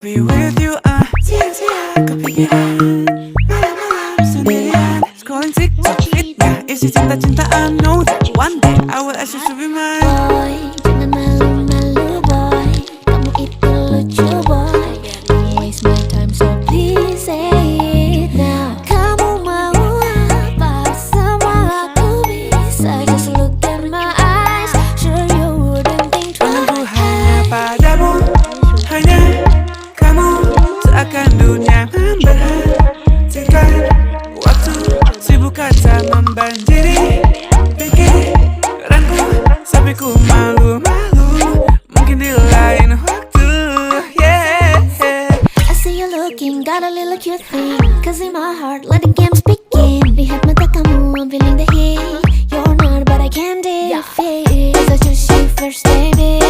Be with you, siang-siang kepikiran, malam-malam sendirian, scrolling TikTok, fitnya isi cinta-cintaan. Know that one day I will ask you to be mine. Boy, jangan malu-malu boy, kamu itu lucu boy. Don't waste my time so please say it now. Kamu mau apa? Semua aku bisa. Just look in my eyes, sure you wouldn't think Pandanganku twice. hanya padamu, hanya kamu. Seakan dunia memberhentikan waktu, sibuk kata membanjiri pikiranku, sampai ku malu-malu. Mungkin di lain waktu, yeah. I see you looking, got a little cute thing. Cause in my heart, let the games begin. Lihat mata kamu, I'm feeling the heat. You're not, but I can't defeat. Cause I choose you first, baby.